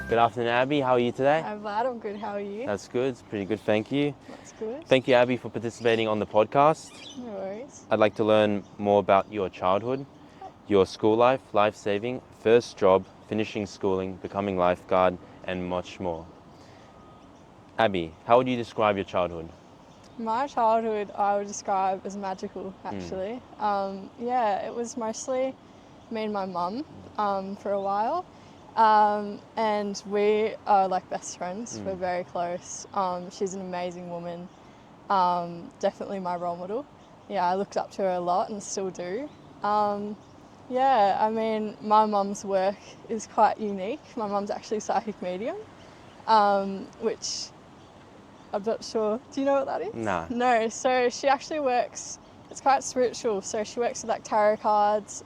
Good afternoon, Abby. How are you today? I'm glad. I'm good. How are you? That's good. It's pretty good. Thank you. That's good. Thank you, Abby, for participating on the podcast. No worries. I'd like to learn more about your childhood, your school life, life saving, first job, finishing schooling, becoming lifeguard, and much more. Abby, how would you describe your childhood? My childhood I would describe as magical, actually. It was mostly me and my mum for a while. And we are like best friends. We're very close. She's an amazing woman. Definitely my role model. Yeah, I looked up to her a lot and still do. My mum's work is quite unique. My mum's actually a psychic medium, which I'm not sure. Do you know what that is? Nah. No. So she actually works, it's quite spiritual. So she works with like tarot cards.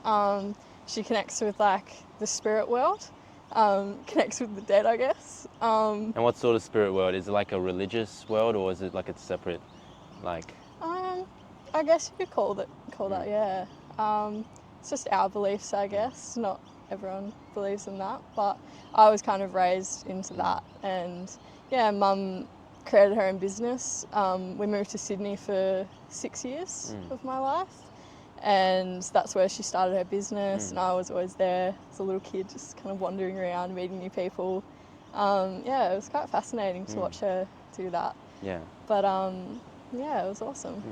She connects with like the spirit world, connects with the dead, I guess. And what sort of spirit world? Is it like a religious world, or is it like a separate, like? I guess you could call that, yeah. It's just our beliefs, I guess. Not everyone believes in that, but I was kind of raised into that. And yeah, Mum created her own business. We moved to Sydney for 6 years of my life, and that's where she started her business. And I was always there as a little kid, just kind of wandering around, meeting new people. It was quite fascinating to watch her do that. Yeah. But it was awesome.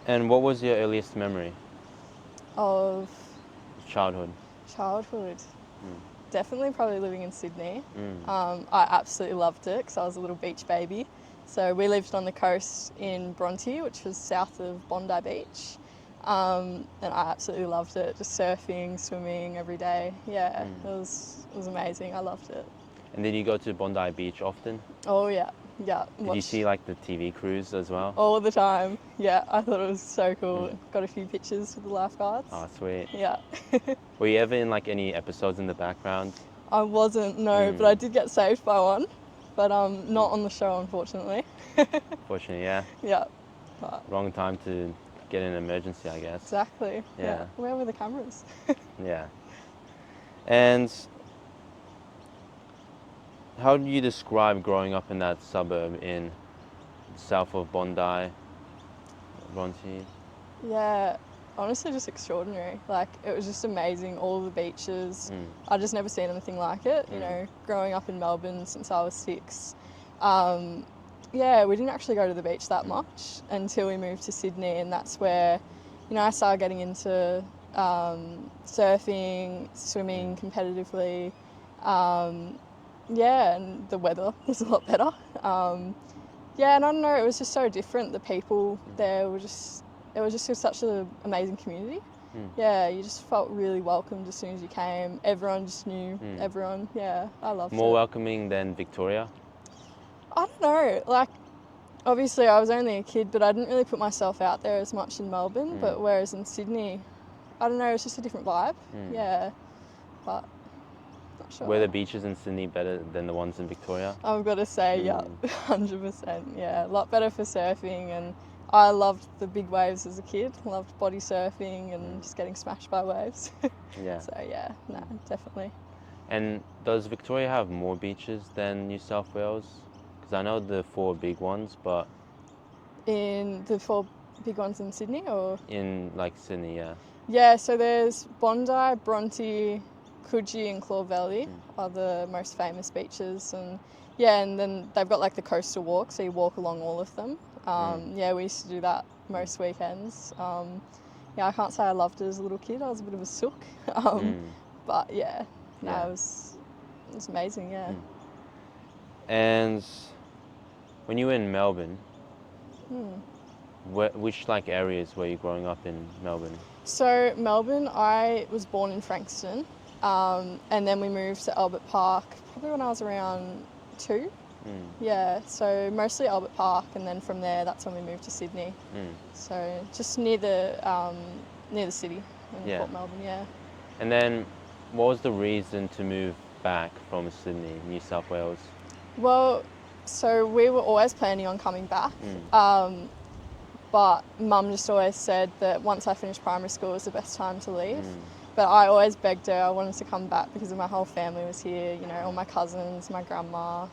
And what was your earliest memory? Of Childhood. Definitely probably living in Sydney. I absolutely loved it because I was a little beach baby. So we lived on the coast in Bronte, which was south of Bondi Beach. And I absolutely loved it, just surfing, swimming every day. Yeah, it was amazing. I loved it. And did you go to Bondi Beach often? Oh yeah. Did you see like the TV crews as well? All the time. Yeah, I thought it was so cool. Got a few pictures with the lifeguards. Oh, sweet. Yeah. Were you ever in like any episodes in the background? I wasn't, no, but I did get saved by one. But not on the show, unfortunately. Fortunately, yeah. Yeah. Wrong time to get in an emergency, I guess. Exactly. Yeah. Where were the cameras? Yeah. And how do you describe growing up in that suburb in south of Bondi, Bronte? Yeah, honestly just extraordinary. Like, it was just amazing, all the beaches. I just never seen anything like it, you know, growing up in Melbourne since I was 6. We didn't actually go to the beach that much until we moved to Sydney, and that's where, you know, I started getting into surfing, swimming competitively. And the weather was a lot better. And I don't know, it was just so different. The people there were just, it was just such an amazing community. Yeah, you just felt really welcomed as soon as you came. Everyone just knew everyone. Yeah, I loved it. More welcoming than Victoria? I don't know, like, obviously I was only a kid, but I didn't really put myself out there as much in Melbourne, but whereas in Sydney, I don't know, it's just a different vibe. Yeah, but not sure. Were the beaches in Sydney better than the ones in Victoria? I've got to say, 100%. Yeah, a lot better for surfing, and I loved the big waves as a kid. Loved body surfing and just getting smashed by waves. Yeah. So yeah, no, definitely. And does Victoria have more beaches than New South Wales? Because I know the 4 big ones, but... In the 4 big ones in Sydney, or? In like Sydney, yeah. Yeah, so there's Bondi, Bronte, Coogee and Claw are the most famous beaches, and then they've got like the coastal walk, so you walk along all of them. We used to do that most weekends. I can't say I loved it as a little kid. I was a bit of a sook, but it was amazing. Yeah. And when you were in Melbourne, which like areas were you growing up in Melbourne? So Melbourne, I was born in Frankston. And then we moved to Albert Park probably when I was around 2. Yeah, so mostly Albert Park, and then from there, that's when we moved to Sydney. So just near the city in Port Melbourne, yeah. And then what was the reason to move back from Sydney, New South Wales? Well, so we were always planning on coming back. But Mum just always said that once I finished primary school was the best time to leave. but I always begged her. I wanted to come back because my whole family was here, you know, all my cousins, my grandma,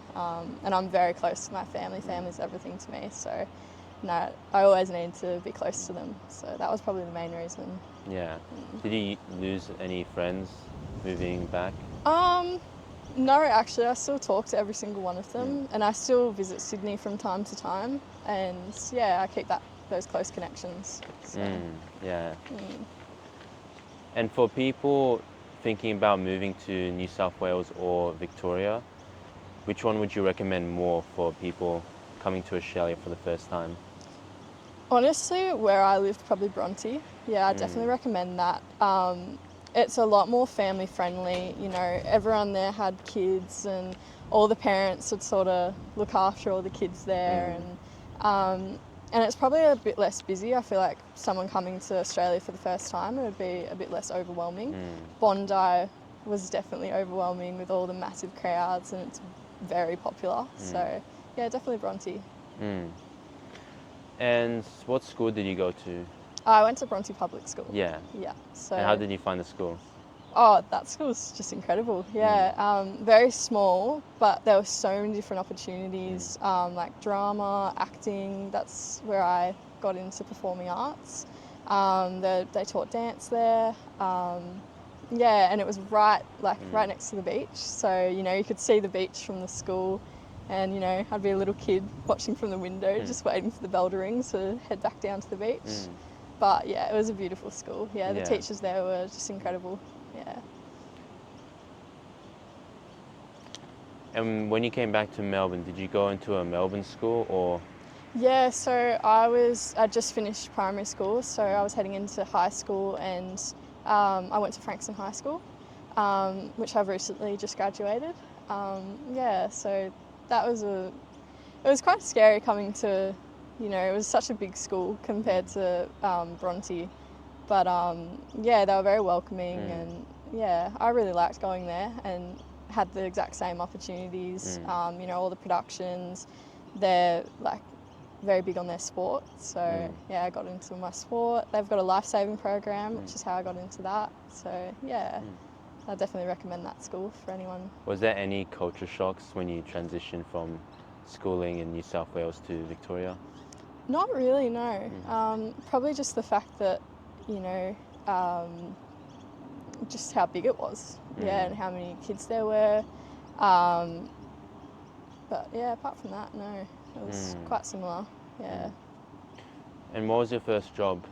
and I'm very close to my family. Family's everything to me, so no, I always needed to be close to them. So that was probably the main reason. Yeah. Did you lose any friends moving back? No, actually, I still talk to every single one of them, and I still visit Sydney from time to time, and yeah, I keep those close connections. So. Yeah. And for people thinking about moving to New South Wales or Victoria, which one would you recommend more for people coming to Australia for the first time? Honestly, where I lived, probably Bronte. Yeah, I definitely recommend that. It's a lot more family friendly. You know, everyone there had kids, and all the parents would sort of look after all the kids there, and it's probably a bit less busy. I feel like someone coming to Australia for the first time, it would be a bit less overwhelming. Bondi was definitely overwhelming with all the massive crowds, and it's very popular. So yeah, definitely Bronte. And what school did you go to? I went to Bronte Public School. Yeah. Yeah. So. And how did you find the school? Oh, that school's just incredible. Yeah, very small, but there were so many different opportunities, like drama, acting. That's where I got into performing arts. They taught dance there. Yeah, and it was right next to the beach. So, you know, you could see the beach from the school, and, you know, I'd be a little kid watching from the window, just waiting for the bell to ring to head back down to the beach. But yeah, it was a beautiful school. Yeah, the teachers there were just incredible. Yeah. And when you came back to Melbourne, did you go into a Melbourne school or? Yeah, so I just finished primary school, so I was heading into high school, and I went to Frankston High School, which I've recently just graduated. Yeah, so it was quite scary coming to, you know, it was such a big school compared to Bronte, but yeah, they were very welcoming, and yeah, I really liked going there and had the exact same opportunities. You know, all the productions, they're like very big on their sport, so yeah, I got into my sport. They've got a Lifesaving program, which is how I got into that. So yeah, I definitely recommend that school for anyone. Was there any culture shocks when you transitioned from schooling in New South Wales to Victoria? Not really, no. Probably just the fact that, you know, just how big it was, yeah, and how many kids there were. But yeah, apart from that, no, it was quite similar, yeah. And what was your first job?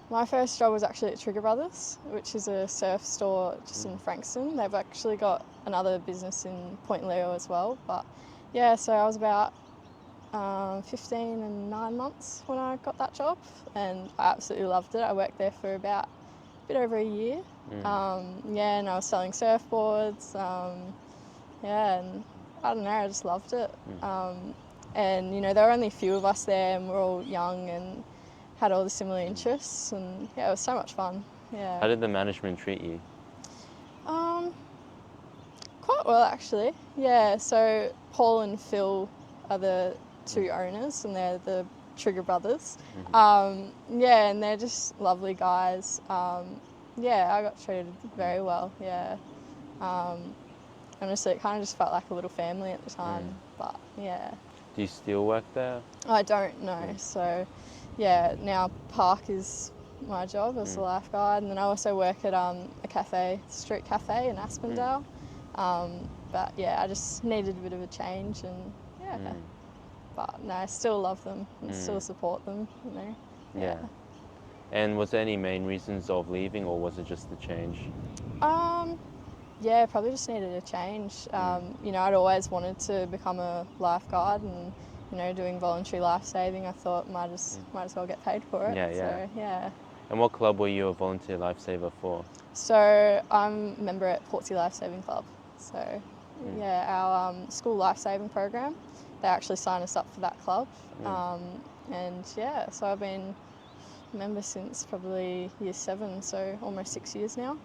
My first job was actually at Trigger Brothers, which is a surf store just in Frankston. They've actually got another business in Point Leo as well. But yeah, so I was about 15 and 9 months when I got that job, and I absolutely loved it. I worked there for about a bit over a year. Yeah, and I was selling surfboards. Yeah, and I don't know, I just loved it. And, you know, there were only a few of us there, and we're all young and had all the similar interests, and yeah, it was so much fun. Yeah. How did the management treat you? Quite well, actually. Yeah, so Paul and Phil are the two owners, and they're the Trigger Brothers. Yeah, and they're just lovely guys. Yeah, I got treated very well, yeah. Honestly, it kind of just felt like a little family at the time, but yeah. Do you still work there? I don't know, so yeah, now Park is my job as a lifeguard, and then I also work at a cafe, street cafe in Aspendale. But yeah, I just needed a bit of a change, and yeah. But no, I still love them and still support them, you know. Yeah. And was there any main reasons of leaving, or was it just the change? Yeah, probably just needed a change. You know, I'd always wanted to become a lifeguard, and you know, doing voluntary lifesaving, I thought might as well get paid for it. Yeah. So yeah. And what club were you a volunteer lifesaver for? So I'm a member at Portsea Lifesaving Club. So yeah, our school lifesaving program, they actually signed us up for that club. And yeah, so I've been a member since probably year 7, so almost 6 years now.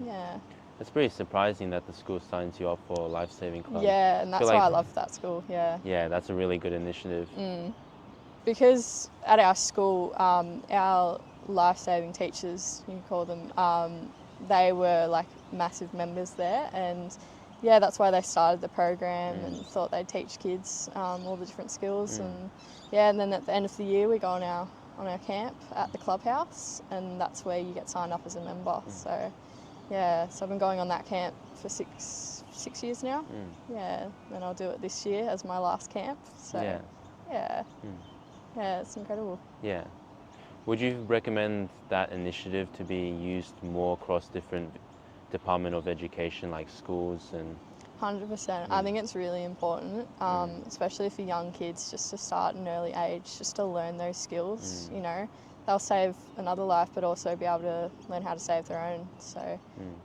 Yeah. It's pretty surprising that the school signs you up for a lifesaving club. Yeah, and that's why I love that school, yeah. Yeah, that's a really good initiative. Because at our school, our lifesaving teachers, you can call them, they were like massive members there, and yeah, that's why they started the program and thought they'd teach kids all the different skills. And yeah, and then at the end of the year we go on our camp at the clubhouse, and that's where you get signed up as a member. So yeah, so I've been going on that camp for six years now. Yeah, and I'll do it this year as my last camp. So yeah, it's incredible. Yeah. Would you recommend that initiative to be used more across different Department of Education, like schools and? 100%. I think it's really important, especially for young kids, just to start at an early age, just to learn those skills. You know, they'll save another life, but also be able to learn how to save their own. So,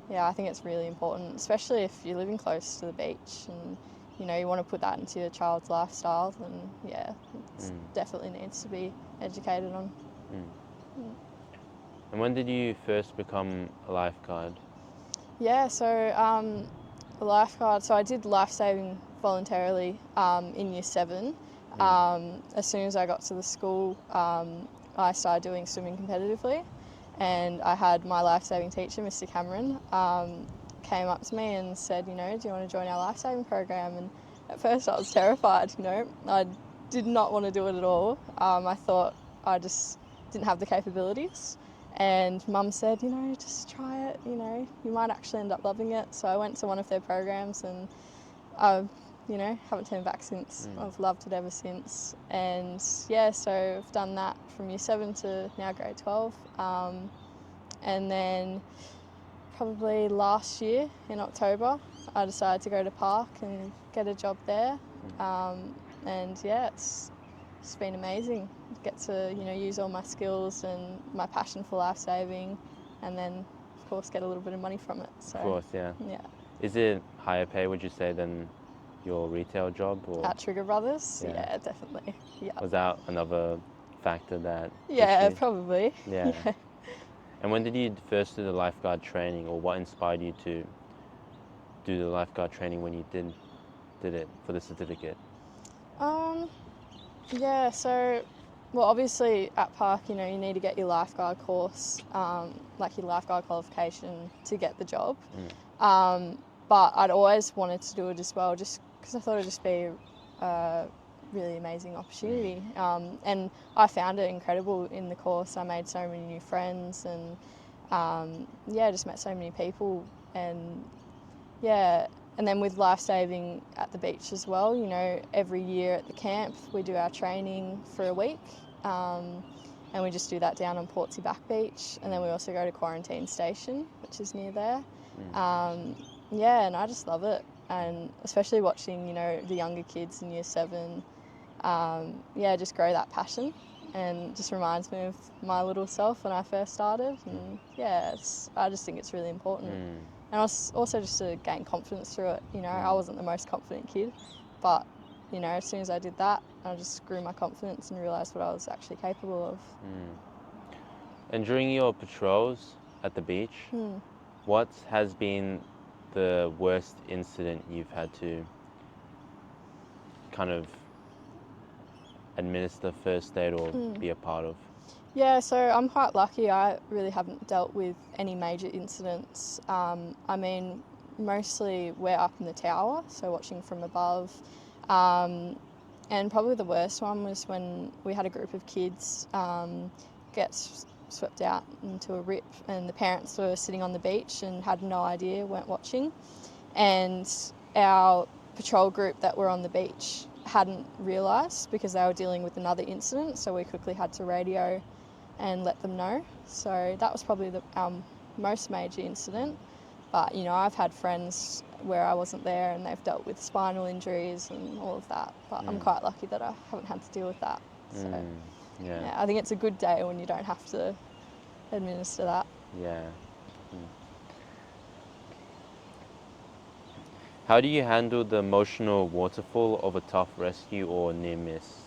yeah, I think it's really important, especially if you're living close to the beach and you know you want to put that into your child's lifestyle. Then yeah, it definitely needs to be educated on. And when did you first become a lifeguard? Yeah, so a lifeguard. So I did lifesaving voluntarily in year 7. As soon as I got to the school, I started doing swimming competitively, and I had my lifesaving teacher, Mr. Cameron, came up to me and said, you know, do you want to join our lifesaving program? And at first I was terrified. You know, I did not want to do it at all. I thought I just didn't have the capabilities. And Mum said, you know, just try it, you know, you might actually end up loving it. So I went to one of their programs, and I, you know, haven't turned back since. I've loved it ever since. And yeah, so I've done that from year 7 to now grade 12. And then probably last year in October, I decided to go to Park and get a job there. And yeah, it's been amazing. Get to, you know, use all my skills and my passion for lifesaving, and then of course get a little bit of money from it. So, Of course, yeah. Yeah. Is it higher pay, would you say, than your retail job? Or? At Trigger Brothers? Yeah, definitely. Yeah. Was that another factor that? Yeah, probably. Yeah. And when did you first do the lifeguard training, or what inspired you to do the lifeguard training when you did it for the certificate? Yeah, so, well, obviously at Park, you know, you need to get your lifeguard course, like your lifeguard qualification to get the job. But I'd always wanted to do it as well, just because I thought it'd just be a really amazing opportunity. And I found it incredible in the course. I made so many new friends, and yeah, just met so many people. And yeah, and then with lifesaving at the beach as well, you know, every year at the camp we do our training for a week, and we just do that down on Portsea Back Beach, and then we also go to Quarantine Station, which is near there. Yeah, and I just love it, and especially watching, you know, the younger kids in year 7, yeah, just grow that passion, and just reminds me of my little self when I first started. And yeah, I just think it's really important. And also just to gain confidence through it. You know, I wasn't the most confident kid, but, you know, as soon as I did that, I just grew my confidence and realised what I was actually capable of. And during your patrols at the beach, what has been the worst incident you've had to kind of administer first aid or be a part of? Yeah, so I'm quite lucky. I really haven't dealt with any major incidents. I mean, mostly we're up in the tower, so watching from above. And probably the worst one was when we had a group of kids get swept out into a rip, and the parents were sitting on the beach and had no idea, weren't watching. And our patrol group that were on the beach hadn't realised, because they were dealing with another incident, so we quickly had to radio and let them know. So that was probably our most major incident. But, you know, I've had friends where I wasn't there and they've dealt with spinal injuries and all of that. But I'm quite lucky that I haven't had to deal with that. So, yeah, I think it's a good day when you don't have to administer that. Yeah. How do you handle the emotional waterfall of a tough rescue or near miss?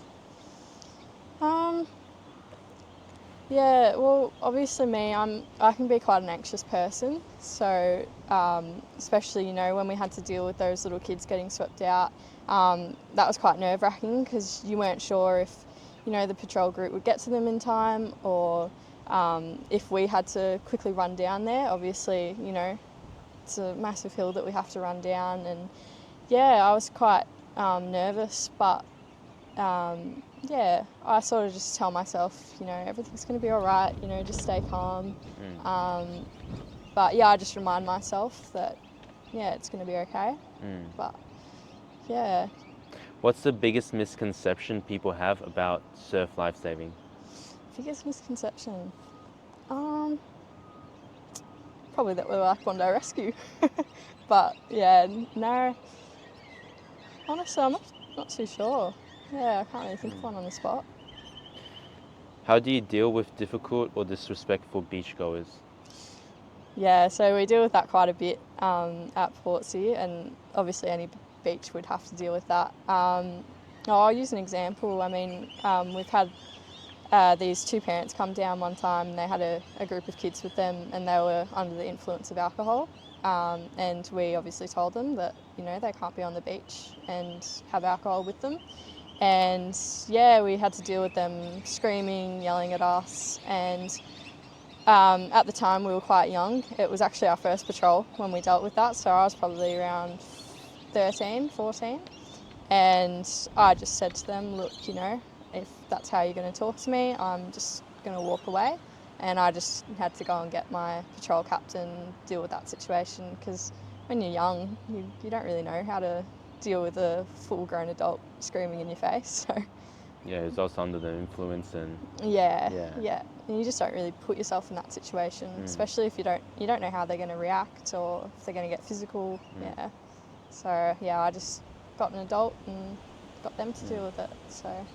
Yeah, well, obviously I can be quite an anxious person, so especially, you know, when we had to deal with those little kids getting swept out, that was quite nerve-wracking, because you weren't sure if, you know, the patrol group would get to them in time, or if we had to quickly run down there, obviously, you know, it's a massive hill that we have to run down, and yeah, I was quite nervous, but yeah, I sort of just tell myself, you know, everything's going to be all right, you know, just stay calm. But yeah, I just remind myself that, yeah, it's going to be okay. But yeah. What's the biggest misconception people have about surf lifesaving? Biggest misconception? Probably that we're like Bondi Rescue. But yeah, no. Honestly, I'm not too sure. Yeah, I can't really think of one on the spot. How do you deal with difficult or disrespectful beachgoers? Yeah, so we deal with that quite a bit at Portsea, and obviously any beach would have to deal with that. I'll use an example. I mean, we've had these two parents come down one time, and they had a group of kids with them, and they were under the influence of alcohol. And we obviously told them that, you know, they can't be on the beach and have alcohol with them. And yeah, we had to deal with them screaming, yelling at us, and at the time we were quite young. It was actually our first patrol when we dealt with that, so I was probably around 13, 14. And I just said to them, look, you know, if that's how you're going to talk to me, I'm just going to walk away. And I just had to go and get my patrol captain, deal with that situation, because when you're young, you don't really know how to deal with a full-grown adult screaming in your face. So Yeah, it's also under the influence and... yeah. And you just don't really put yourself in that situation, especially if you don't know how they're going to react or if they're going to get physical. Yeah. So yeah, I just got an adult and got them to deal with it. So.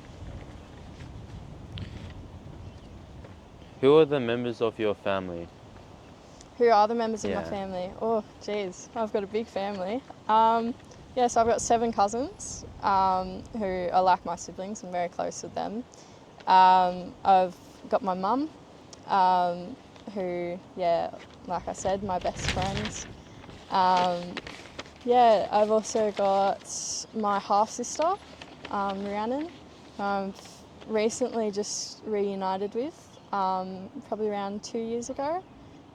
Who are the members of your family? Who are the members of my Yeah. family? Oh, geez, I've got a big family. Yeah, so I've got 7 cousins who are like my siblings. I'm very close with them. I've got my mum, who, yeah, like I said, my best friends. Yeah, I've also got my half-sister, Rhiannon, who I've recently just reunited with, probably around 2 years ago.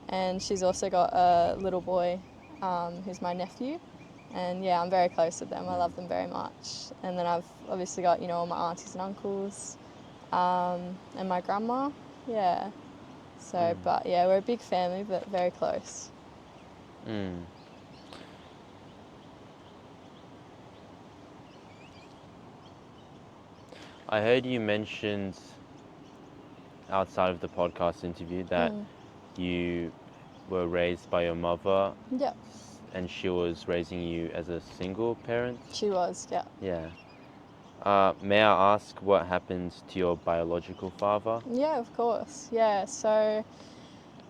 And she's also got a little boy who's my nephew. And yeah, I'm very close with them. I love them very much. And then I've obviously got, you know, all my aunties and uncles, and my grandma. Yeah. So, but yeah, we're a big family, but very close. I heard you mentioned outside of the podcast interview that you were raised by your mother. Yeah. And she was raising you as a single parent? She was, yeah. Yeah. May I ask what happened to your biological father? Yeah, of course. Yeah, so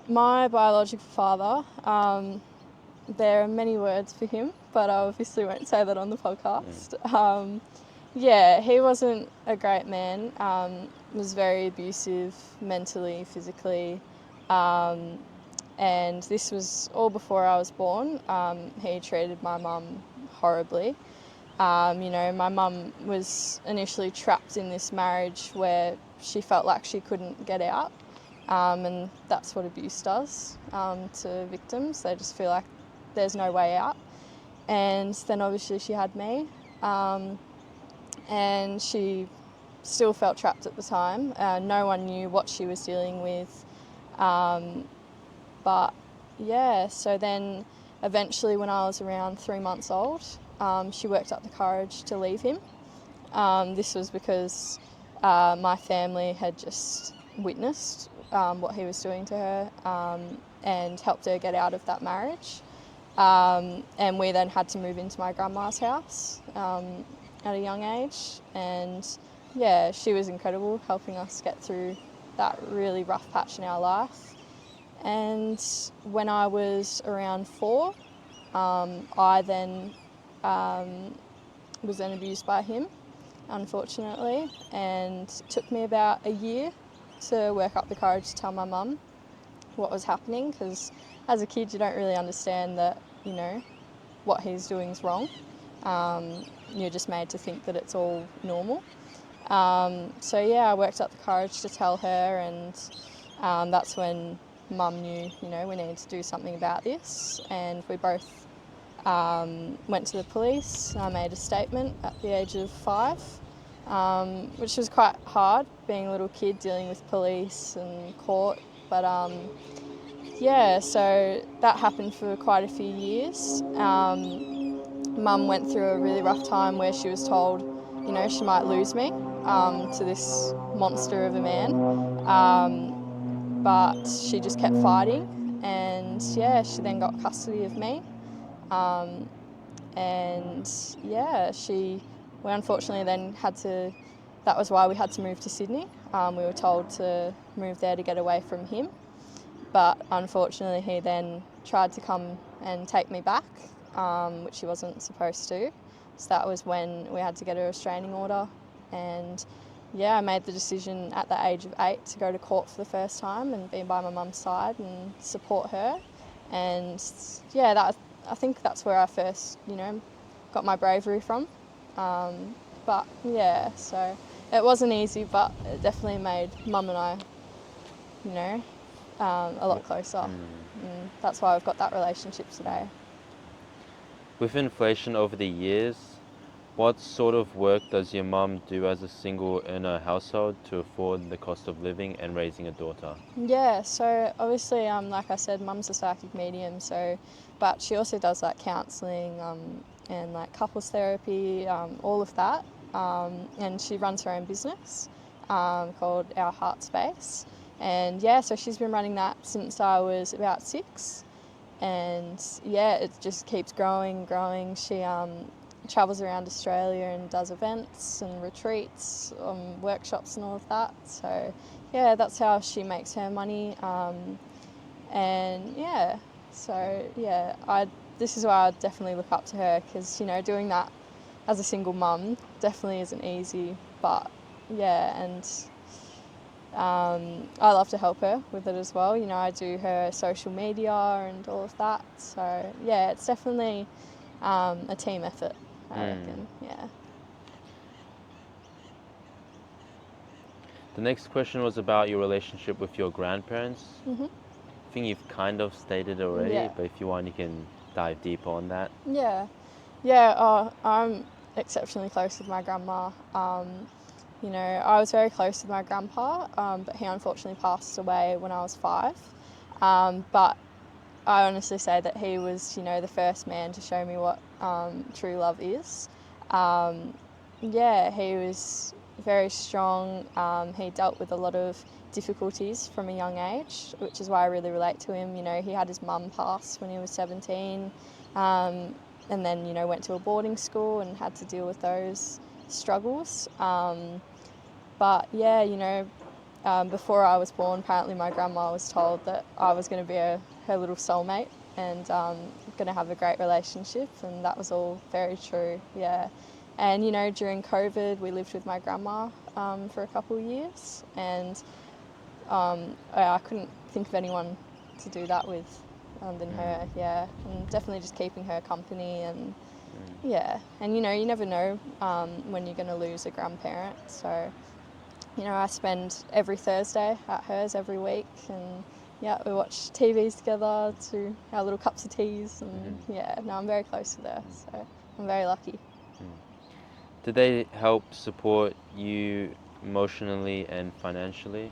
my biological father, there are many words for him, but I obviously won't say that on the podcast. Yeah, he wasn't a great man, was very abusive mentally, physically, and this was all before I was born. He treated my mum horribly. You know, my mum was initially trapped in this marriage where she felt like she couldn't get out, and that's what abuse does to victims. They just feel like there's no way out. And then obviously she had me, and she still felt trapped at the time. No one knew what she was dealing with. But yeah, so then eventually when I was around 3 months old, she worked up the courage to leave him. This was because my family had just witnessed what he was doing to her, and helped her get out of that marriage. And we then had to move into my grandma's house at a young age. And yeah, she was incredible, helping us get through that really rough patch in our life. And when I was around 4, I then was then abused by him, unfortunately, and it took me about a year to work up the courage to tell my mum what was happening, because as a kid you don't really understand that, you know, what he's doing is wrong. You're just made to think that it's all normal. So yeah, I worked up the courage to tell her, and that's when Mum knew, we needed to do something about this, and we both went to the police. I made a statement at the age of 5, which was quite hard, being a little kid dealing with police and court. But so that happened for quite a few years. Mum went through a really rough time where she was told, she might lose me to this monster of a man. But she just kept fighting, and she then got custody of me. We unfortunately then that was why we had to move to Sydney. We were told to move there to get away from him, but unfortunately he then tried to come and take me back, which he wasn't supposed to. So that was when we had to get a restraining order, and I made the decision at the age of 8 to go to court for the first time and be by my mum's side and support her. And I think that's where I first, got my bravery from. So it wasn't easy, but it definitely made Mum and I, a lot closer. And that's why I've got that relationship today. With inflation over the years, what sort of work does your mum do as a single earner household to afford the cost of living and raising a daughter? Yeah, so obviously, like I said, Mum's a psychic medium, but she also does like counselling and like couples therapy, all of that. And she runs her own business called Our Heart Space. And so she's been running that since I was about 6. And it just keeps growing. She travels around Australia and does events and retreats, workshops and all of that. So that's how she makes her money. This is why I definitely look up to her, because doing that as a single mum definitely isn't easy. But I love to help her with it as well. I do her social media and all of that. So it's definitely a team effort, I reckon. Yeah. The next question was about your relationship with your grandparents. Mm-hmm. I think you've kind of stated already, Yeah. but if you want, you can dive deeper on that. I'm exceptionally close with my grandma. I was very close with my grandpa, but he unfortunately passed away when I was 5. But I honestly say that he was, the first man to show me what true love is. He was very strong. He dealt with a lot of difficulties from a young age, which is why I really relate to him. He had his mum pass when he was 17, and then, went to a boarding school and had to deal with those struggles. Before I was born, apparently my grandma was told that I was going to be her little soulmate and going to have a great relationship, and that was all very true, And, during COVID, we lived with my grandma for a couple of years, and I couldn't think of anyone to do that with than her, and definitely just keeping her company and and you never know when you're going to lose a grandparent. So, I spend every Thursday at hers every week, and we watch TVs together to our little cups of teas, and I'm very close to her, so I'm very lucky. Did they help support you emotionally and financially?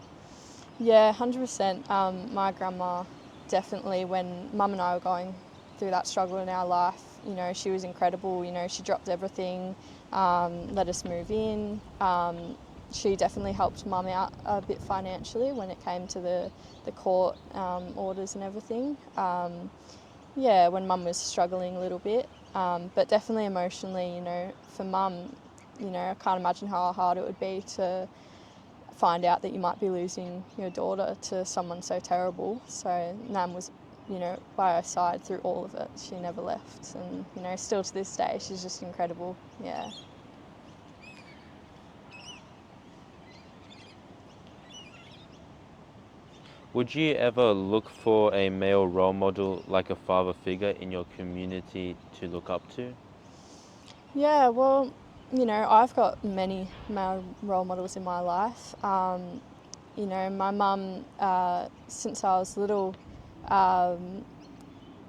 Yeah, 100%. My grandma definitely, when Mum and I were going through that struggle in our life, she was incredible. She dropped everything, let us move in. She definitely helped Mum out a bit financially when it came to the court orders and everything. When Mum was struggling a little bit, but definitely emotionally, for Mum, I can't imagine how hard it would be to find out that you might be losing your daughter to someone so terrible. So Nam was, by her side through all of it. She never left, and still to this day, she's just incredible. Yeah. Would you ever look for a male role model, like a father figure in your community to look up to? Yeah, well, I've got many male role models in my life. you know, my mum, since I was little, um,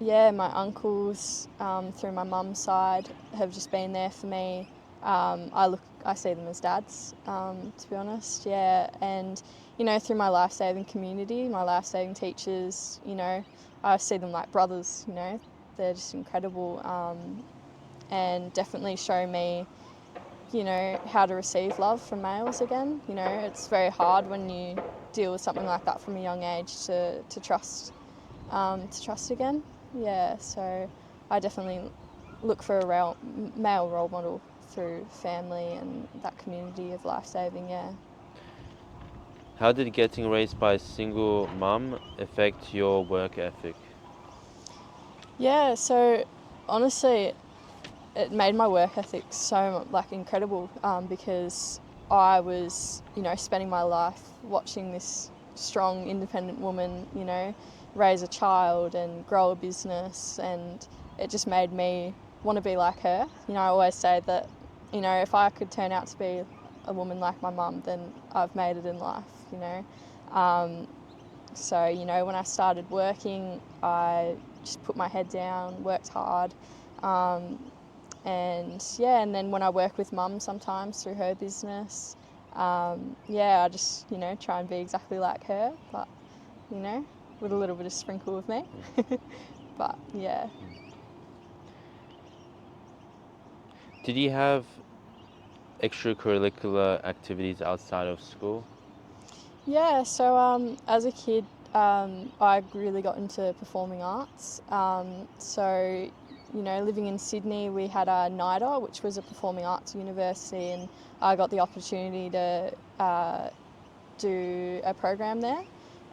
yeah, my uncles through my mum's side have just been there for me. I see them as dads, to be honest, yeah. And, you know, through my life-saving community, my life-saving teachers, you know, I see them like brothers, you know. They're just incredible, and definitely show me, you know, how to receive love from males again. You know, it's very hard when you deal with something like that from a young age to trust again. Yeah, so I definitely look for a male role model through family and that community of life saving. Yeah. How did getting raised by a single mum affect your work ethic? Yeah. So honestly, it made my work ethic so like incredible, because I was, you know, spending my life watching this strong, independent woman, you know, raise a child and grow a business, and it just made me want to be like her. You know, I always say that, you know, if I could turn out to be a woman like my mum, then I've made it in life, you know. So, you know, when I started working, I just put my head down, worked hard. Um, and yeah, and then when I work with mum sometimes through her business, yeah, I just, you know, try and be exactly like her, but, you know, with a little bit of sprinkle of me. But yeah. Did you have extracurricular activities outside of school? Yeah, so as a kid, I really got into performing arts. So, you know, living in Sydney, we had a NIDA, which was a performing arts university, and I got the opportunity to do a program there,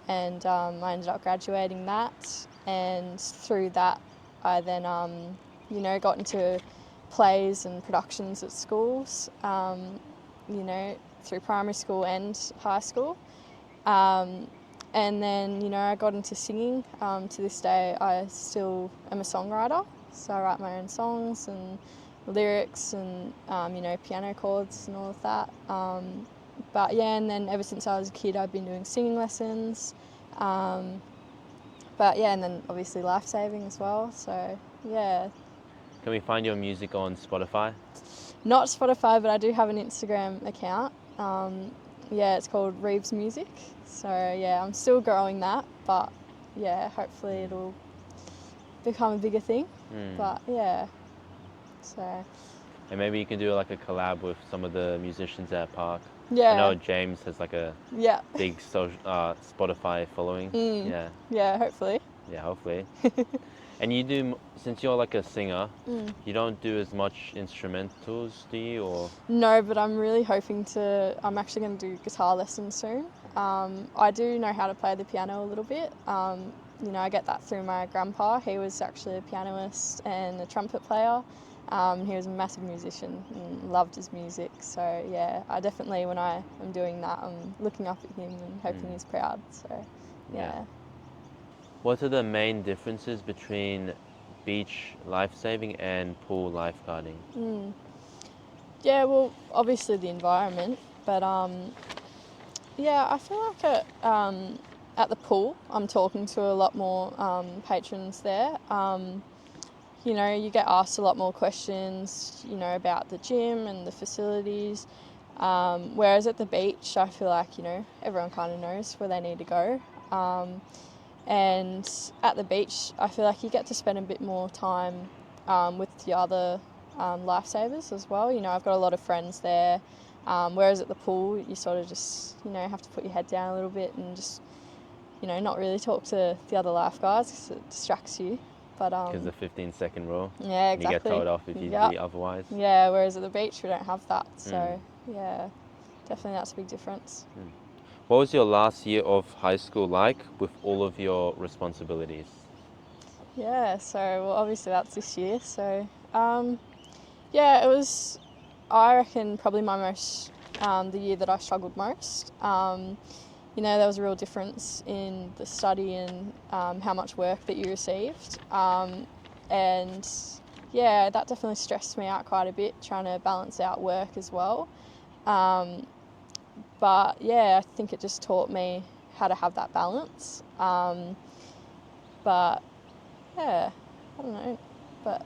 and I ended up graduating that. And through that, I then, you know, got into plays and productions at schools, you know, through primary school and high school. And then, you know, I got into singing. To this day, I still am a songwriter. So I write my own songs and lyrics and, you know, piano chords and all of that. But yeah, and then ever since I was a kid, I've been doing singing lessons. But yeah, and then obviously life saving as well. So yeah, Can we find your music on Spotify? not Spotify, but I do have an Instagram account. Yeah, it's called Reeves Music. So yeah, I'm still growing that, but yeah, hopefully it'll become a bigger thing. But yeah, so And maybe you can do like a collab with some of the musicians at Park. I yeah, know James has like a yeah, big Spotify following. Yeah, yeah, hopefully. yeah, hopefully. And you do, since you're like a singer, you don't do as much instrumentals, do you? Or No, but I'm really hoping to. I'm actually going to do guitar lessons soon. I do know how to play the piano a little bit. You know, I get that through my grandpa. He was actually a pianist and a trumpet player. He was a massive musician and loved his music. So yeah, I definitely, when I am doing that, I'm looking up at him and hoping he's proud. So yeah. what are the main differences between beach lifesaving and pool lifeguarding? Yeah, well, obviously the environment, but yeah, I feel like at the pool, I'm talking to a lot more patrons there. You know, you get asked a lot more questions, you know, about the gym and the facilities. Whereas at the beach, I feel like, you know, everyone kind of knows where they need to go. And at the beach, I feel like you get to spend a bit more time with the other lifesavers as well. You know, I've got a lot of friends there. Whereas at the pool, you sort of just, you know, have to put your head down a little bit and just, you know, not really talk to the other lifeguards because it distracts you. But Because the 15-second rule. yeah, And you get exactly. told off if you do otherwise. Yeah, whereas at the beach we don't have that. So yeah, definitely that's a big difference. What was your last year of high school like with all of your responsibilities? Yeah, so well, obviously that's this year. So yeah, it was, I reckon, probably my most, the year that I struggled most. You know, there was a real difference in the study and how much work that you received. And yeah, that definitely stressed me out quite a bit, trying to balance out work as well. But yeah, I think it just taught me how to have that balance. But yeah, I don't know. But,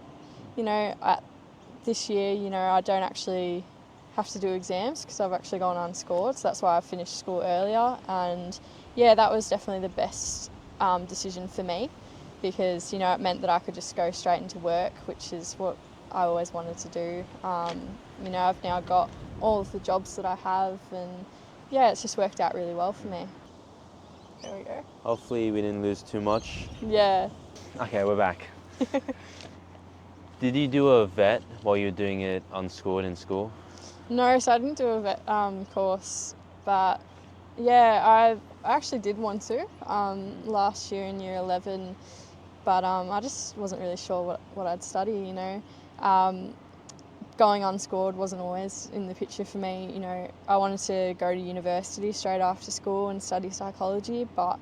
this year, I don't actually have to do exams because I've actually gone unscored. So that's why I finished school earlier. And yeah, that was definitely the best decision for me because, it meant that I could just go straight into work, which is what I always wanted to do. I've now got all of the jobs that I have, and yeah, it's just worked out really well for me. There we go. Hopefully we didn't lose too much. Yeah. Okay, we're back. Did you do a vet while you were doing it unscored in school? No, so I didn't do a vet course, but yeah, I actually did want to last year in year 11, but I just wasn't really sure what I'd study, Going unscored wasn't always in the picture for me, I wanted to go to university straight after school and study psychology, but,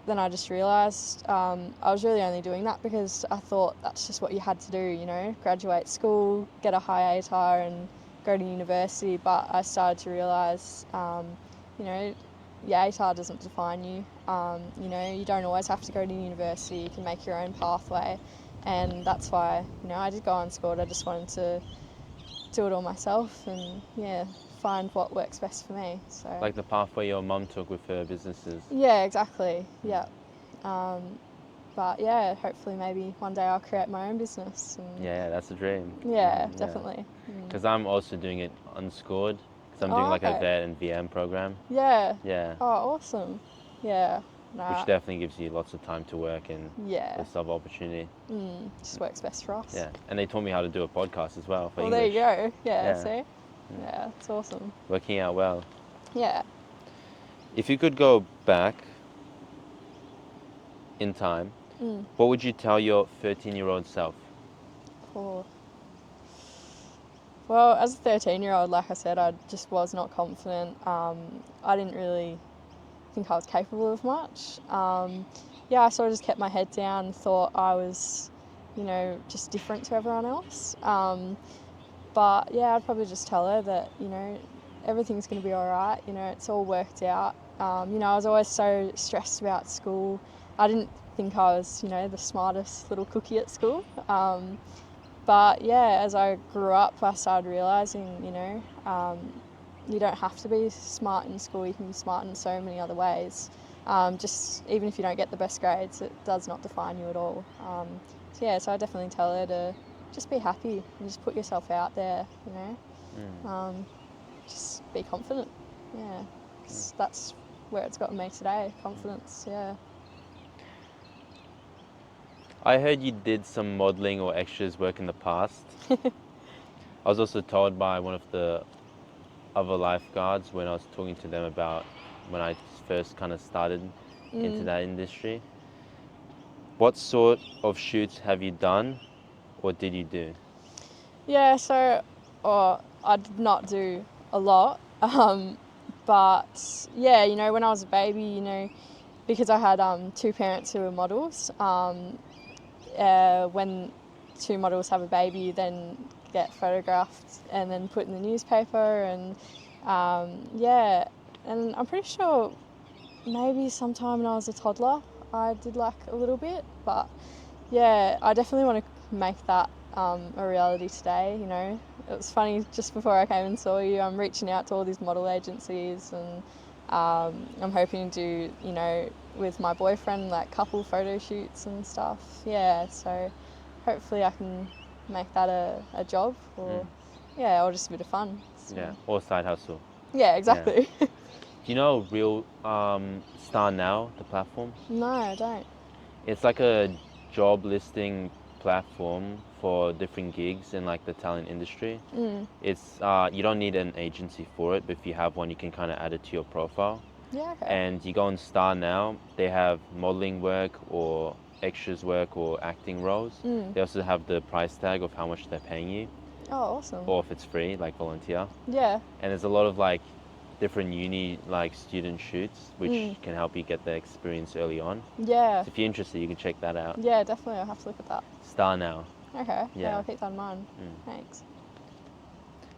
then I just realised I was really only doing that because I thought that's just what you had to do, graduate school, get a high ATAR and go to university, but I started to realise, your ATAR doesn't define you. You don't always have to go to university, you can make your own pathway, and that's why, I did go unscored. I just wanted to do it all myself and, find what works best for me. So Like the pathway your mum took with her businesses? Yeah, exactly, yeah. But yeah, hopefully maybe one day I'll create my own business. And Yeah, that's a dream. yeah, definitely. Because I'm also doing it unscored. Because I'm doing like a okay. vet and VM program. Yeah. Yeah. Oh, awesome. Yeah. Which definitely gives you lots of time to work and Yeah. lots of opportunity. Just works best for us. Yeah. And they taught me how to do a podcast as well for Well, English. there you go. Yeah, Yeah. see? Yeah, it's awesome. Working out well. Yeah. If you could go back in time, what would you tell your 13-year-old self? Cool. Well, as a 13-year-old, like I said, I just was not confident. I didn't really think I was capable of much. I sort of just kept my head down and thought I was, just different to everyone else. But yeah, I'd probably just tell her that, everything's going to be all right. It's all worked out. I was always so stressed about school. I didn't think I was, the smartest little cookie at school. But yeah, as I grew up, I started realising, you don't have to be smart in school. You can be smart in so many other ways. Just even if you don't get the best grades, it does not define you at all. So I definitely tell her to just be happy and just put yourself out there, just be confident, 'cause that's where it's gotten me today, confidence, I heard you did some modelling or extras work in the past. I was also told by one of the other lifeguards when I was talking to them about when I first kind of started into that industry. What sort of shoots have you done or did you do? Yeah, so I did not do a lot, but yeah, when I was a baby, because I had two parents who were models, when two models have a baby, you then get photographed and then put in the newspaper, and and I'm pretty sure maybe sometime when I was a toddler I did like a little bit, but yeah, I definitely want to make that a reality today. It was funny, just before I came and saw you, I'm reaching out to all these model agencies, and I'm hoping to do, with my boyfriend, like couple photo shoots and stuff. Yeah, so hopefully I can make that a job, or or just a bit of fun. So. Yeah, or side hustle. Yeah, exactly. Do you know Real Star Now, the platform? No, I don't. It's like a job listing platform for different gigs in like the talent industry. It's you don't need an agency for it, but if you have one, you can kind of add it to your profile. Yeah, okay. And you go on Star Now, they have modeling work or extras work or acting roles. They also have the price tag of how much they're paying you, Oh, awesome. or if it's free, like volunteer. Yeah. And there's a lot of like different uni like student shoots which can help you get the experience early on. Yeah. So if you're interested, you can check that out. Yeah, definitely. I'll have to look at that. Star Now. Okay. Yeah. I'll keep that in mind. Thanks.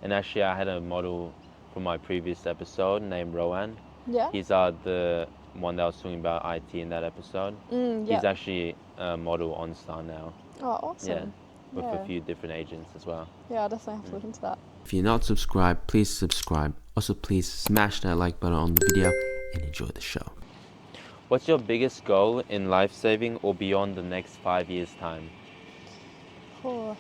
And actually I had a model from my previous episode named Rowan. Yeah. He's the one that was talking about IT in that episode. Yeah. He's actually a model on Star now. Oh, awesome. Yeah, with Yeah. a few different agents as well. Yeah, I'll definitely have to look into that. If you're not subscribed, please subscribe. Also, please smash that like button on the video and enjoy the show. What's your biggest goal in life-saving or beyond the next 5 years' time? Oh.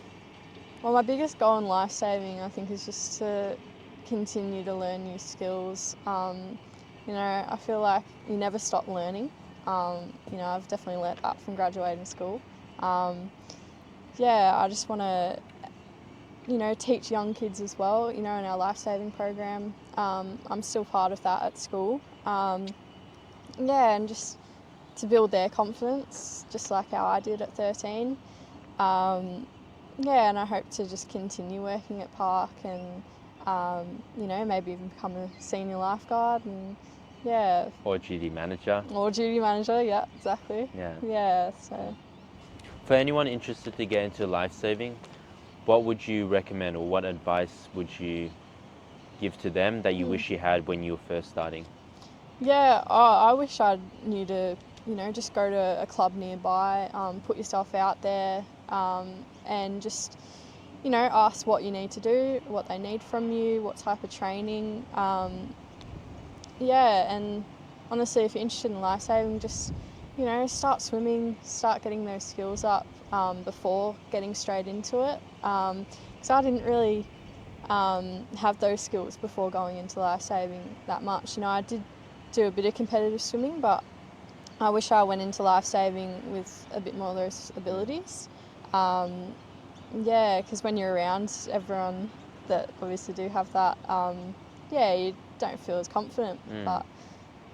Well, my biggest goal in life saving, I think, is just to continue to learn new skills. You know, I feel like you never stop learning. You know, I've definitely learnt that from graduating school. Yeah, I just want to, you know, teach young kids as well, you know, in our life-saving program. I'm still part of that at school. Yeah, and just to build their confidence, just like how I did at 13. Yeah, and I hope to just continue working at Park and, you know, maybe even become a senior lifeguard and, yeah. Or duty manager? Or duty manager, yeah, exactly. Yeah. Yeah, so. For anyone interested to get into life-saving, what would you recommend or what advice would you give to them that you wish you had when you were first starting? Yeah, I wish I knew to, you know, just go to a club nearby, put yourself out there, and just, you know, ask what you need to do, what they need from you, what type of training. Yeah, and honestly, if you're interested in lifesaving, just, you know, start swimming, start getting those skills up before getting straight into it. Because I didn't really have those skills before going into lifesaving that much. You know, I did do a bit of competitive swimming, but I wish I went into lifesaving with a bit more of those abilities. Yeah, because when you're around everyone that obviously do have that, yeah, you don't feel as confident. But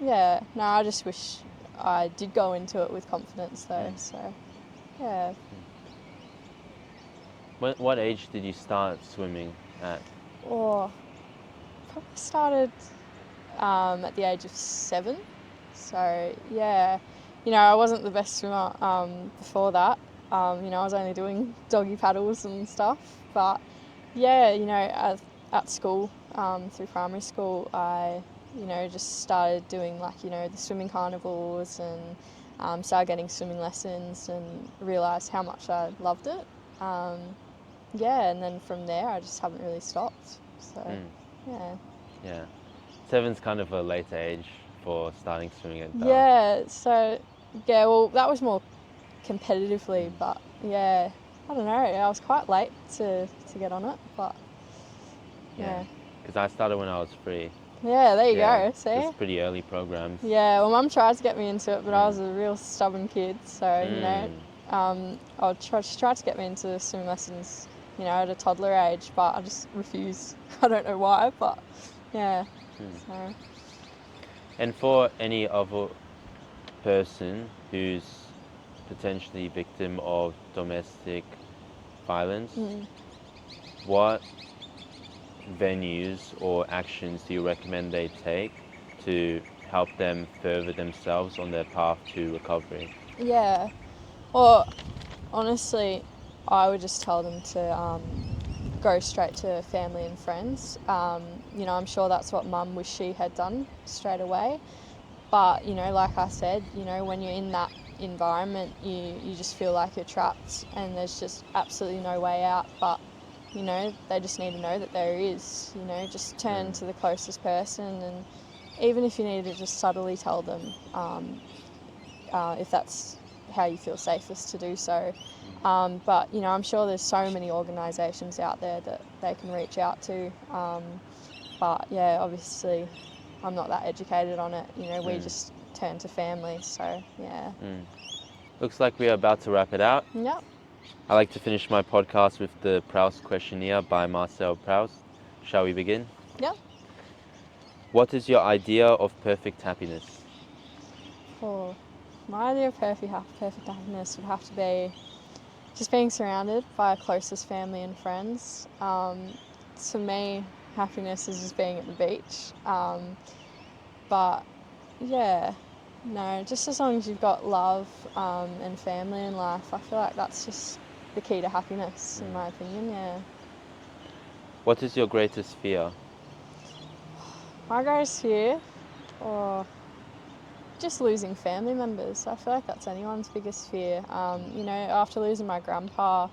yeah, no, I just wish I did go into it with confidence though. So yeah. What age did you start swimming at? Or probably started at the age of 7. So yeah, you know, I wasn't the best swimmer before that. You know, I was only doing doggy paddles and stuff. But yeah, you know, at school, through primary school, I, you know, just started doing like, you know, the swimming carnivals and started getting swimming lessons and realised how much I loved it. Yeah, and then from there I just haven't really stopped. So yeah. Yeah. 7's kind of a later age for starting swimming at Bell. Yeah, so yeah, well that was more competitively, but yeah, I don't know, I was quite late to get on it, but yeah. Because I started when I was 3. Yeah, there you go, see? It's pretty early programs. Yeah, well Mum tried to get me into it, but I was a real stubborn kid, so, you know, I tried to get me into swimming lessons, you know, at a toddler age, but I just refused. I don't know why, but yeah. So. And for any other person who's potentially victim of domestic violence, what venues or actions do you recommend they take to help them further themselves on their path to recovery? Yeah, well, honestly, I would just tell them to go straight to family and friends. You know, I'm sure that's what Mum wished she had done straight away. But, you know, like I said, you know, when you're in that environment, you just feel like you're trapped and there's just absolutely no way out. But, you know, they just need to know that there is, you know, just turn to the closest person, and even if you need to just subtly tell them if that's how you feel safest to do so. But, you know, I'm sure there's so many organisations out there that they can reach out to. But, yeah, obviously I'm not that educated on it. You know, we just turn to family, so, yeah. Looks like we're about to wrap it out. Yep. I like to finish my podcast with the Proust questionnaire by Marcel Proust. Shall we begin? Yep. What is your idea of perfect happiness? Oh, my idea of perfect happiness would have to be just being surrounded by our closest family and friends. To me, happiness is just being at the beach. But yeah, no, just as long as you've got love and family in life, I feel like that's just the key to happiness, in my opinion, yeah. What is your greatest fear? My greatest fear, or just losing family members. I feel like that's anyone's biggest fear. You know, after losing my grandpa,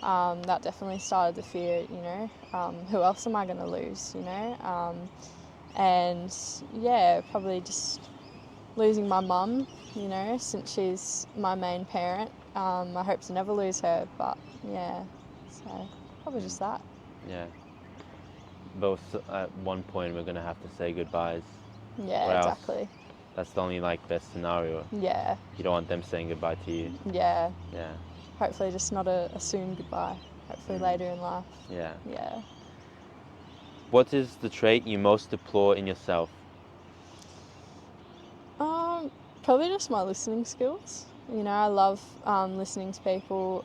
that definitely started the fear, you know, who else am I going to lose, you know? And yeah, probably just losing my mum, you know, since she's my main parent. I hope to never lose her, but yeah, so probably just that. Yeah. Both at one point we're gonna have to say goodbyes. Yeah, Or else exactly. that's the only like best scenario. Yeah, You don't want them saying goodbye to you. yeah. Yeah. Hopefully just not a soon goodbye. Hopefully later in life. Yeah. Yeah. What is the trait you most deplore in yourself? Probably just my listening skills. You know, I love listening to people.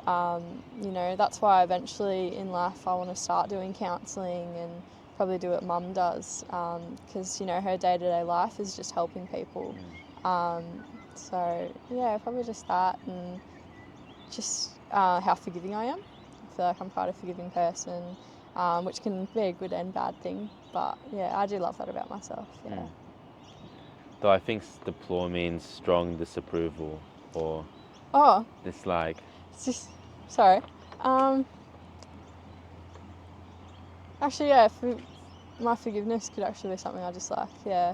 You know, that's why eventually in life I want to start doing counselling and probably do what Mum does, because you know her day-to-day life is just helping people. So yeah, probably just that, and just how forgiving I am. I feel like I'm quite a forgiving person, which can be a good and bad thing. But yeah, I do love that about myself. Yeah. Though I think deplore means strong disapproval or Oh, dislike. it's just sorry. Actually, yeah, my forgiveness could actually be something I dislike. Yeah.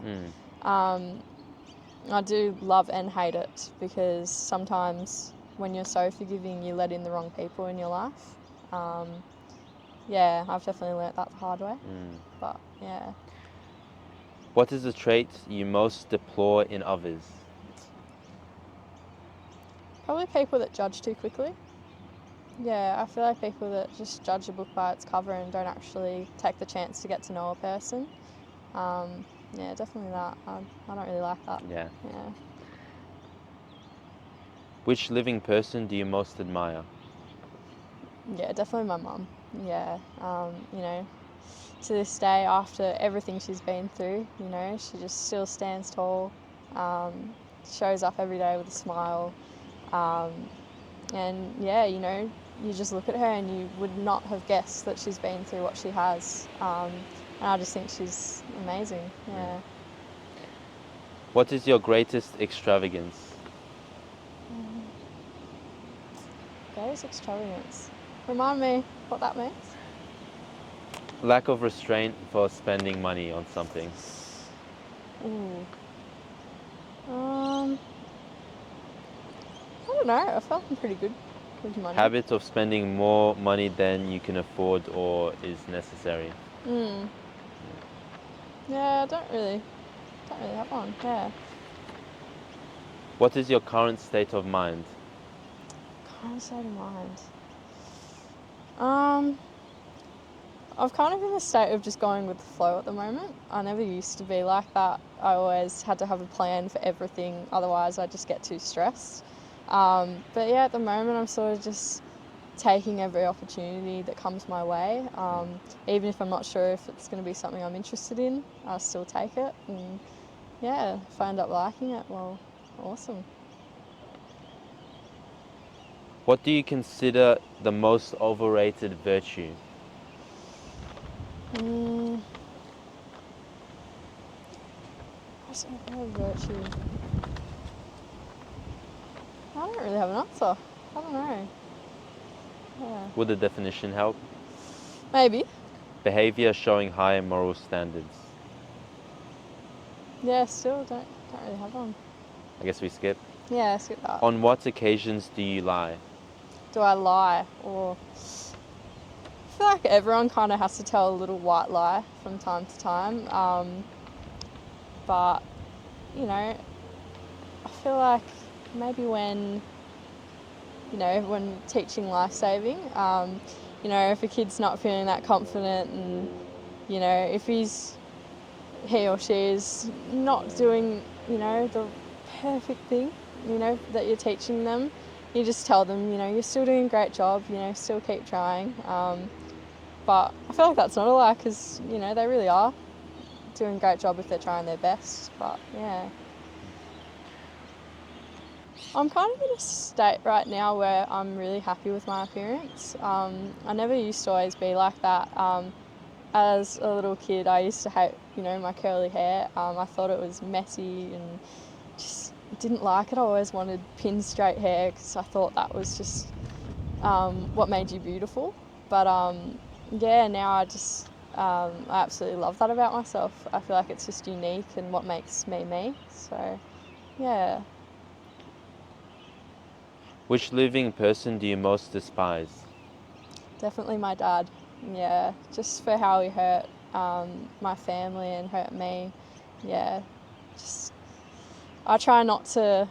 I do love and hate it because sometimes when you're so forgiving, you let in the wrong people in your life. Yeah, I've definitely learnt that the hard way. But yeah. What is the trait you most deplore in others? Probably people that judge too quickly. Yeah, I feel like people that just judge a book by its cover and don't actually take the chance to get to know a person. Yeah, definitely that. I don't really like that. Yeah. Yeah. Which living person do you most admire? Yeah, definitely my mum. Yeah, you know, to this day, after everything she's been through, you know, she just still stands tall, shows up every day with a smile, and yeah, you know, you just look at her and you would not have guessed that she's been through what she has, and I just think she's amazing. Yeah. What is your greatest extravagance? Greatest extravagance. Remind me what that means. Lack of restraint for spending money on something. Ooh. I don't know. I felt I'm pretty good with money. Habit of spending more money than you can afford or is necessary. Yeah, I don't really have one. Yeah. What is your current state of mind? Current state of mind. I've kind of in a state of just going with the flow at the moment. I never used to be like that. I always had to have a plan for everything, otherwise I just get too stressed. But yeah, at the moment I'm sort of just taking every opportunity that comes my way. Even if I'm not sure if it's going to be something I'm interested in, I'll still take it. And yeah, if I end up liking it, well, awesome. What do you consider the most overrated virtue? What's a virtue? I don't really have an answer. I don't know. Yeah. Would the definition help? Maybe. Behavior showing high moral standards. Yeah, still don't really have one. I guess we skip. Yeah, skip that. On what occasions do you lie? Do I lie? Or I feel like everyone kind of has to tell a little white lie from time to time. But, you know, I feel like maybe when teaching lifesaving, you know, if a kid's not feeling that confident and, you know, if he or she is not doing, you know, the perfect thing, you know, that you're teaching them, you just tell them, you know, you're still doing a great job, you know, still keep trying. But I feel like that's not a lie because, you know, they really are doing a great job if they're trying their best. But yeah. I'm kind of in a state right now where I'm really happy with my appearance. I never used to always be like that. as a little kid, I used to hate, my curly hair. I thought it was messy and just didn't like it. I always wanted pin straight hair because I thought that was just what made you beautiful. But yeah, now I absolutely love that about myself. I feel like it's just unique and what makes me me. So yeah. Which living person do you most despise? Definitely my dad. Yeah, just for how he hurt my family and hurt me. Yeah, just I try not to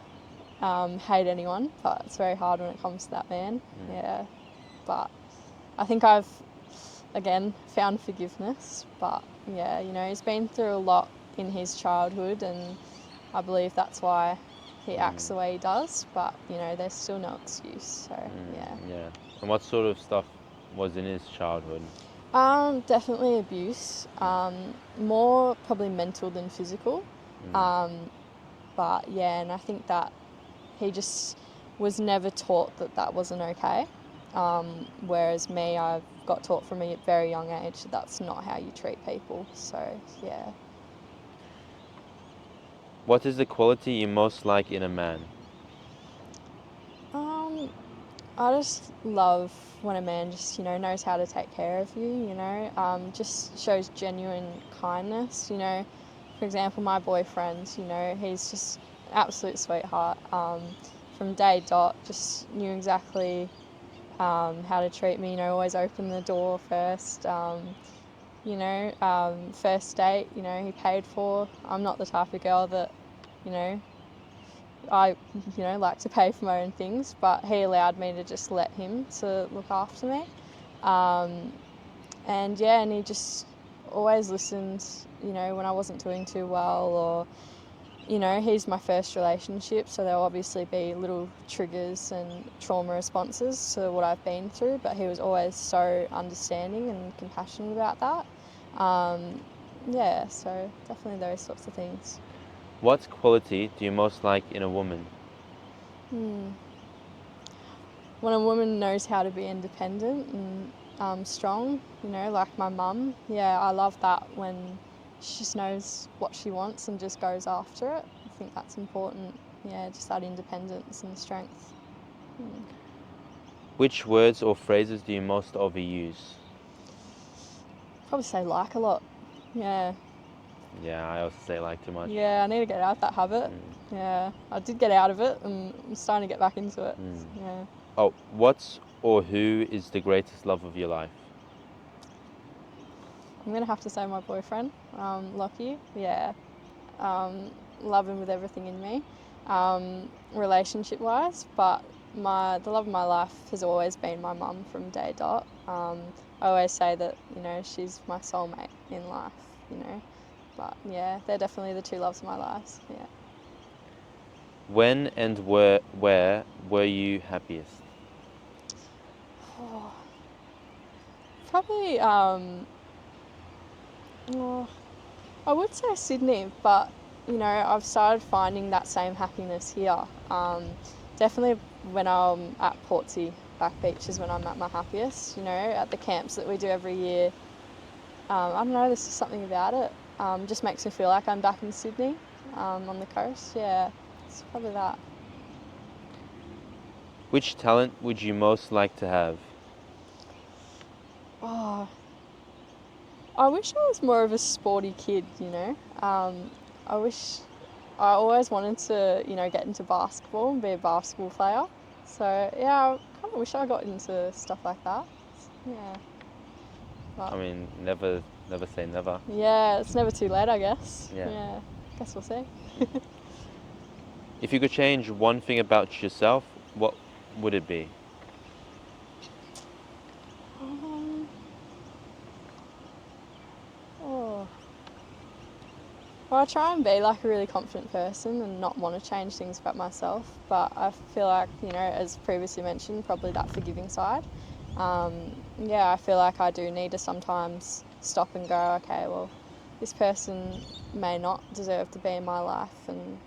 hate anyone, but it's very hard when it comes to that man. Yeah, but I think I've again found forgiveness. But yeah, he's been through a lot in his childhood, and I believe that's why he acts the way he does. But there's still no excuse. So yeah. Yeah. And what sort of stuff was in his childhood? Definitely abuse. More probably mental than physical. But yeah, and I think that he just was never taught that that wasn't okay. Whereas me, I've got taught from a very young age that that's not how you treat people. So yeah. What is the quality you most like in a man? I just love when a man just, knows how to take care of you, just shows genuine kindness, For example, my boyfriend, he's just an absolute sweetheart. From day dot, just knew exactly how to treat me, always open the door first. First date, he paid for. I'm not the type of girl that, you know, I, like to pay for my own things, but he allowed me to just let him to look after me. And he just always listened, when I wasn't doing too well, or, he's my first relationship, so there'll obviously be little triggers and trauma responses to what I've been through, but he was always so understanding and compassionate about that. So definitely those sorts of things. What quality do you most like in a woman? When a woman knows how to be independent and strong, like my mum, I love that when she just knows what she wants and just goes after it. I think that's important, just that independence and strength. Which words or phrases do you most overuse? Probably say like a lot. Yeah. Yeah, I also say like too much. Yeah, I need to get out that habit. Yeah, I did get out of it and I'm starting to get back into it. Yeah. Oh, what's or who is the greatest love of your life? I'm going to have to say my boyfriend, Lockie. Yeah. Love him with everything in me, relationship-wise, but the love of my life has always been my mum from day dot. I always say that, she's my soulmate in life, But yeah, they're definitely the two loves of my life, yeah. When and where were you happiest? Probably, I would say Sydney, but I've started finding that same happiness here. Definitely when I'm at Portsea Back Beach is when I'm at my happiest. At the camps that we do every year. I don't know, there's just something about it. Just makes me feel like I'm back in Sydney, on the coast. Yeah, it's probably that. Which talent would you most like to have? Oh, I wish I was more of a sporty kid, I always wanted to, get into basketball and be a basketball player. So, yeah, I kind of wish I got into stuff like that. Yeah. But, I mean, never say never. yeah, it's never too late, I guess. Yeah. Guess we'll see. If you could change one thing about yourself, what would it be? Well, I try and be like a really confident person and not want to change things about myself, but I feel like, as previously mentioned, probably that forgiving side. I feel like I do need to sometimes stop and go, okay, well, this person may not deserve to be in my life, and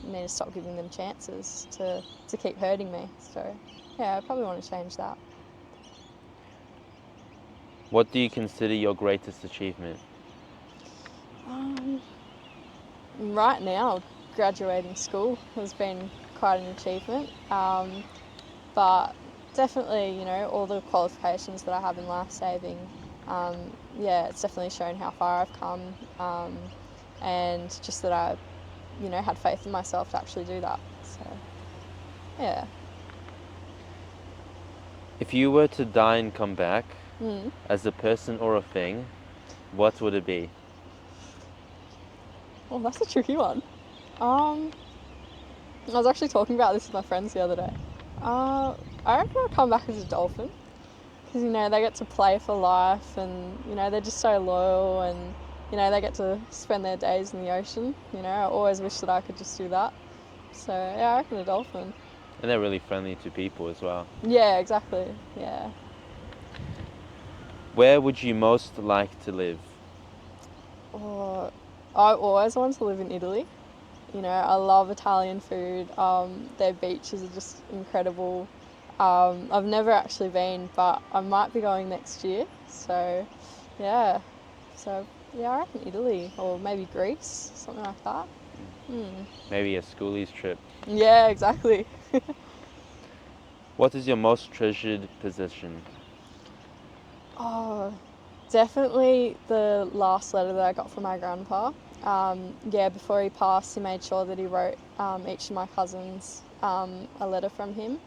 need to stop giving them chances to keep hurting me. So, I probably want to change that. What do you consider your greatest achievement? Right now, graduating school has been quite an achievement, but definitely, you know, all the qualifications that I have in lifesaving, yeah, it's definitely shown how far I've come, and just that I, you know, had faith in myself to actually do that. So, yeah. If you were to die and come back Mm. as a person or a thing, what would it be? Well, that's a tricky one. I was actually talking about this with my friends the other day. I reckon I'll come back as a dolphin because, you know, they get to play for life and, you know, they're just so loyal and, you know, they get to spend their days in the ocean. You know, I always wish that I could just do that. So, yeah, I reckon a dolphin. And they're really friendly to people as well. Yeah, exactly. Yeah. Where would you most like to live? Oh, I always wanted to live in Italy. You know, I love Italian food. Their beaches are just incredible. I've never actually been, but I might be going next year. So, yeah. So, yeah, I reckon Italy or maybe Greece, something like that. Maybe a schoolies trip. Yeah, exactly. What is your most treasured possession? Oh, definitely the last letter that I got from my grandpa. Yeah, before he passed, he made sure that he wrote each of my cousins a letter from him.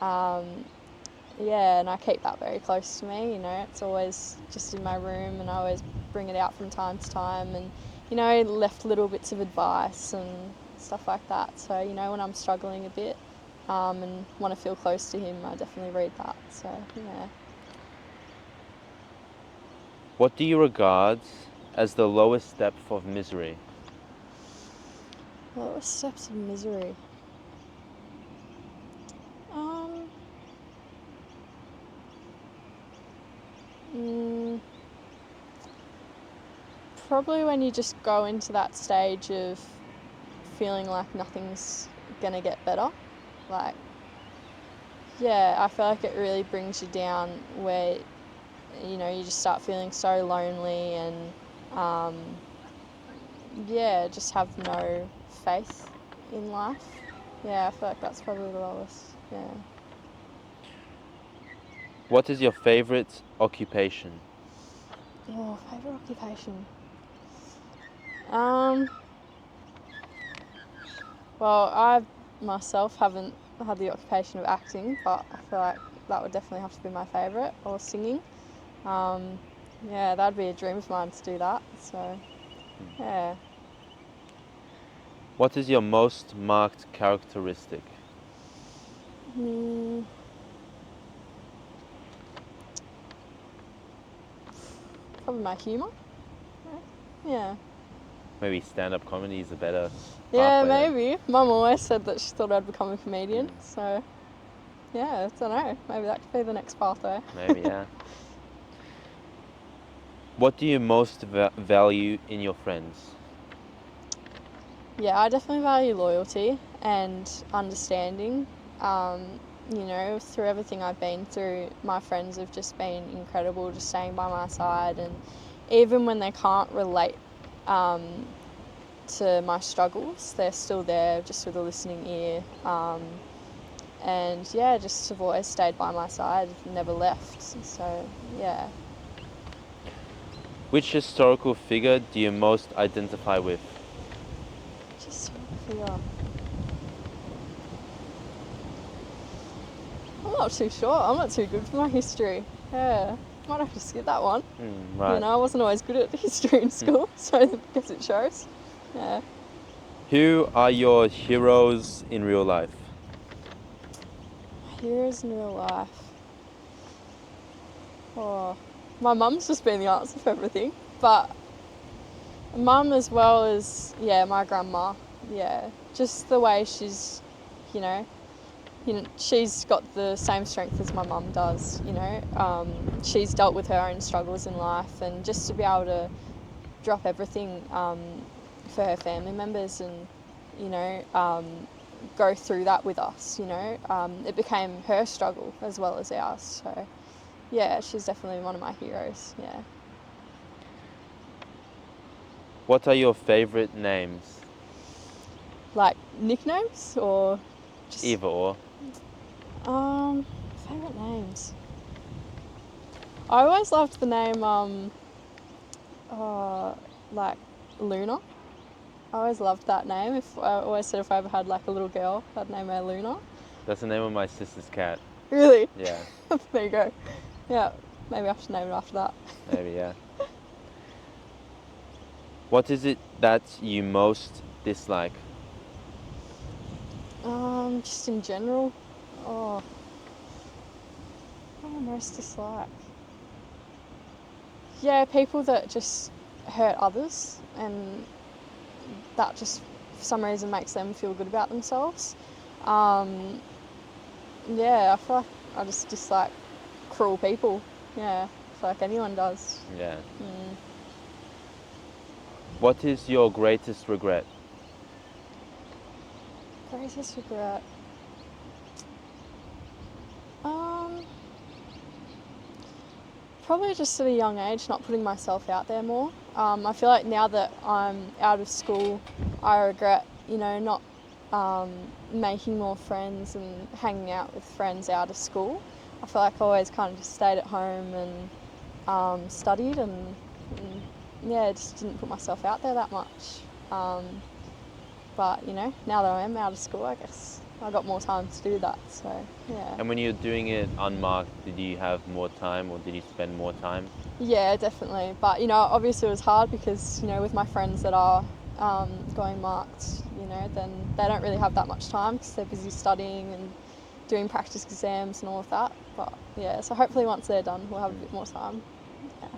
Yeah, and I keep that very close to me. You know, it's always just in my room, and I always bring it out from time to time. And you know, he left little bits of advice and stuff like that. So you know, when I'm struggling a bit and want to feel close to him, I definitely read that. So yeah. What do you regard as the lowest depth of misery? What were steps of misery? Um, mm, Probably when you just go into that stage of feeling like nothing's gonna get better. Like, yeah, I feel like it really brings you down where, you know, you just start feeling so lonely and, yeah, just have no faith in life. Yeah, I feel like that's probably the lowest. Yeah. What is your favorite occupation? Oh, favourite occupation. Um, well, I myself haven't had the occupation of acting, but I feel like that would definitely have to be my favourite, or singing. Yeah, that'd be a dream of mine to do that. So, yeah. What is your most marked characteristic? Mm, Probably my humour. Yeah. Maybe stand-up comedy is a better Yeah, pathway then. maybe. Mum always said that she thought I'd become a comedian. So, yeah, I don't know. Maybe that could be the next pathway. Maybe, yeah. What do you most value in your friends? Yeah, I definitely value loyalty and understanding. You know, through everything I've been through, my friends have just been incredible, just staying by my side. And even when they can't relate to my struggles, they're still there just with a listening ear. And yeah, just have always stayed by my side, never left. So, yeah. Which historical figure do you most identify with? Just trying to figure out. I'm not too sure. I'm not too good for my history. Yeah, might have to skip that one. Right. You know, I wasn't always good at history in school, so I guess it shows. Yeah. Who are your heroes in real life? Heroes in real life. Oh, my mum's just been the answer for everything, but mum as well as, yeah, my grandma. Yeah, just the way she's, you know, she's got the same strength as my mum does, you know. She's dealt with her own struggles in life, and just to be able to drop everything for her family members and, you know, go through that with us, you know. It became her struggle as well as ours. So, yeah, she's definitely one of my heroes. Yeah. What are your favorite names? Like nicknames or just Either or. favorite names. I always loved the name like Luna. I always loved that name. I always said if I ever had like a little girl, I'd name her Luna. That's the name of my sister's cat. Really? Yeah, There you go. Yeah, maybe I should name it after that. maybe, yeah. What is it that you most dislike? Just in general. Oh, what do I most dislike? Yeah, people that just hurt others and that just for some reason makes them feel good about themselves. Yeah, I feel like I just dislike cruel people. Yeah, I feel like anyone does. Yeah. Mm. What is your greatest regret? Greatest regret? Probably just at a young age, not putting myself out there more. I feel like now that I'm out of school, I regret, not making more friends and hanging out with friends out of school. I feel like I always kind of just stayed at home and studied and yeah, just didn't put myself out there that much. But now that I am out of school, I guess I got more time to do that. So yeah. And when you're doing it unmarked, did you have more time or did you spend more time? Yeah, definitely. But obviously it was hard because with my friends that are going marked, then they don't really have that much time because they're busy studying and doing practice exams and all of that. But yeah, so hopefully once they're done, we'll have a bit more time. Yeah.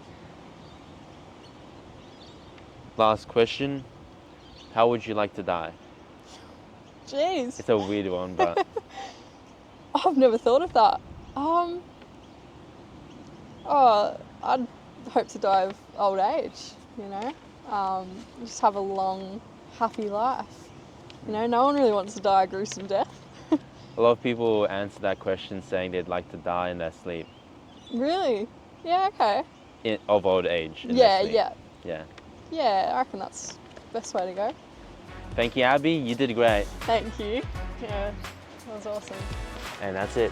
Last question. How would you like to die? Jeez, It's a weird one, but I've never thought of that. I'd hope to die of old age. Just have a long, happy life. No one really wants to die a gruesome death. a lot of people answer that question saying they'd like to die in their sleep. Really? Yeah. Okay. Of old age. In Yeah. their sleep. Yeah. Yeah. Yeah. I reckon that's the best way to go. Thank you, Abby. You did great. Thank you. Yeah, that was awesome. And that's it.